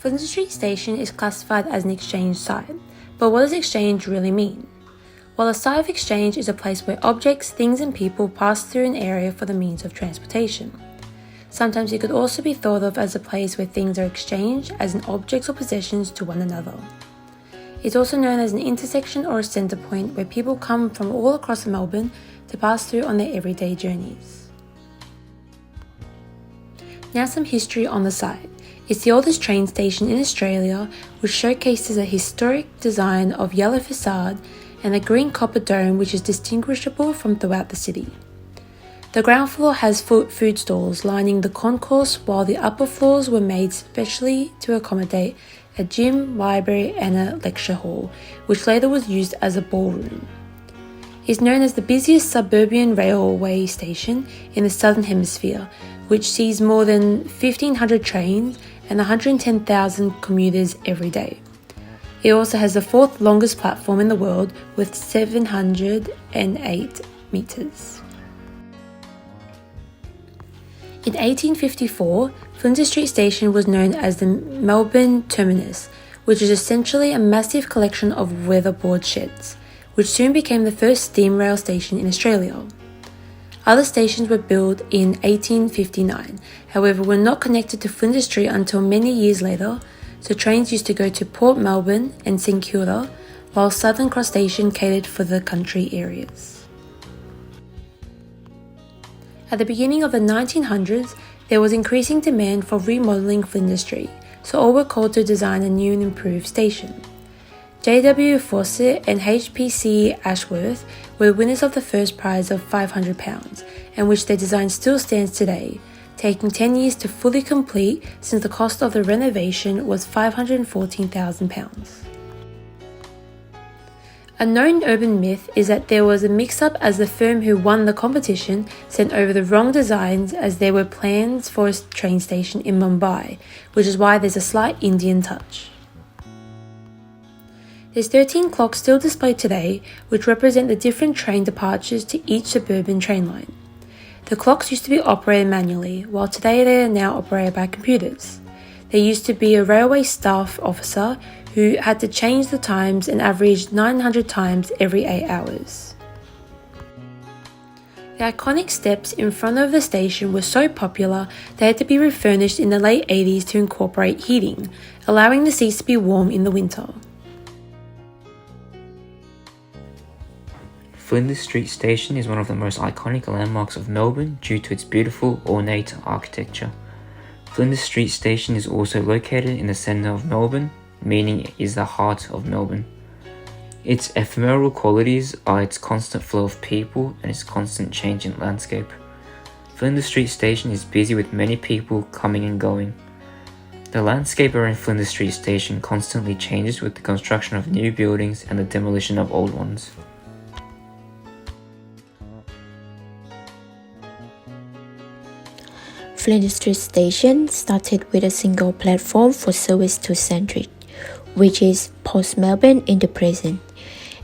Flinders Street Station is classified as an exchange site, but what does exchange really mean? Well, a site of exchange is a place where objects, things and people pass through an area for the means of transportation. Sometimes it could also be thought of as a place where things are exchanged as in objects or possessions to one another. It's also known as an intersection or a centre point where people come from all across Melbourne to pass through on their everyday journeys. Now some history on the site. It's the oldest train station in Australia, which showcases a historic design of yellow facade and a green copper dome which is distinguishable from throughout the city. The ground floor has food stalls lining the concourse, while the upper floors were made specially to accommodate a gym, library and a lecture hall, which later was used as a ballroom. It's known as the busiest suburban railway station in the Southern Hemisphere, which sees more than 1,500 trains and 110,000 commuters every day. It also has the fourth longest platform in the world with 708 metres. In 1854, Flinders Street Station was known as the Melbourne Terminus, which is essentially a massive collection of weatherboard sheds, which soon became the first steam rail station in Australia. Other stations were built in 1859, however were not connected to Flinders Street until many years later, so trains used to go to Port Melbourne and St Kilda, while Southern Cross Station catered for the country areas. At the beginning of the 1900s, there was increasing demand for remodelling Flinders Street, so all were called to design a new and improved station. J.W. Fawcett and HPC Ashworth were the winners of the first prize of £500, and which their design still stands today, taking 10 years to fully complete since the cost of the renovation was £514,000. A known urban myth is that there was a mix-up as the firm who won the competition sent over the wrong designs, as there were plans for a train station in Mumbai, which is why there's a slight Indian touch. There's 13 clocks still displayed today, which represent the different train departures to each suburban train line. The clocks used to be operated manually, while today they are now operated by computers. There used to be a railway staff officer who had to change the times and averaged 900 times every 8 hours. The iconic steps in front of the station were so popular they had to be refurnished in the late 80s to incorporate heating, allowing the seats to be warm in the winter. Flinders Street Station is one of the most iconic landmarks of Melbourne due to its beautiful, ornate architecture. Flinders Street Station is also located in the centre of Melbourne, meaning it is the heart of Melbourne. Its ephemeral qualities are its constant flow of people and its constant change in landscape. Flinders Street Station is busy with many people coming and going. The landscape around Flinders Street Station constantly changes with the construction of new buildings and the demolition of old ones. Flinders Street Station started with a single platform for service to Sandridge, which is Port Melbourne in the present.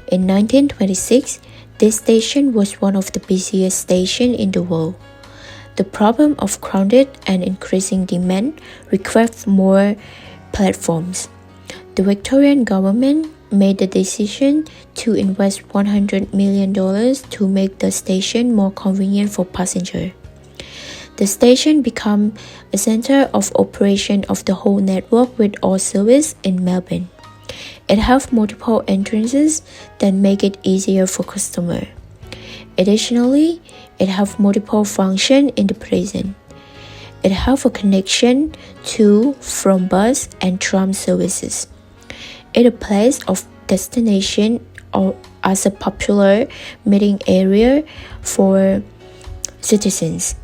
In 1926, this station was one of the busiest stations in the world. The problem of crowded and increasing demand required more platforms. The Victorian government made the decision to invest $100 million to make the station more convenient for passengers. The station became a center of operation of the whole network with all service in Melbourne. It has multiple entrances that make it easier for customers. Additionally, it has multiple functions in the present. It has a connection to, from bus and tram services. It is a place of destination or as a popular meeting area for citizens.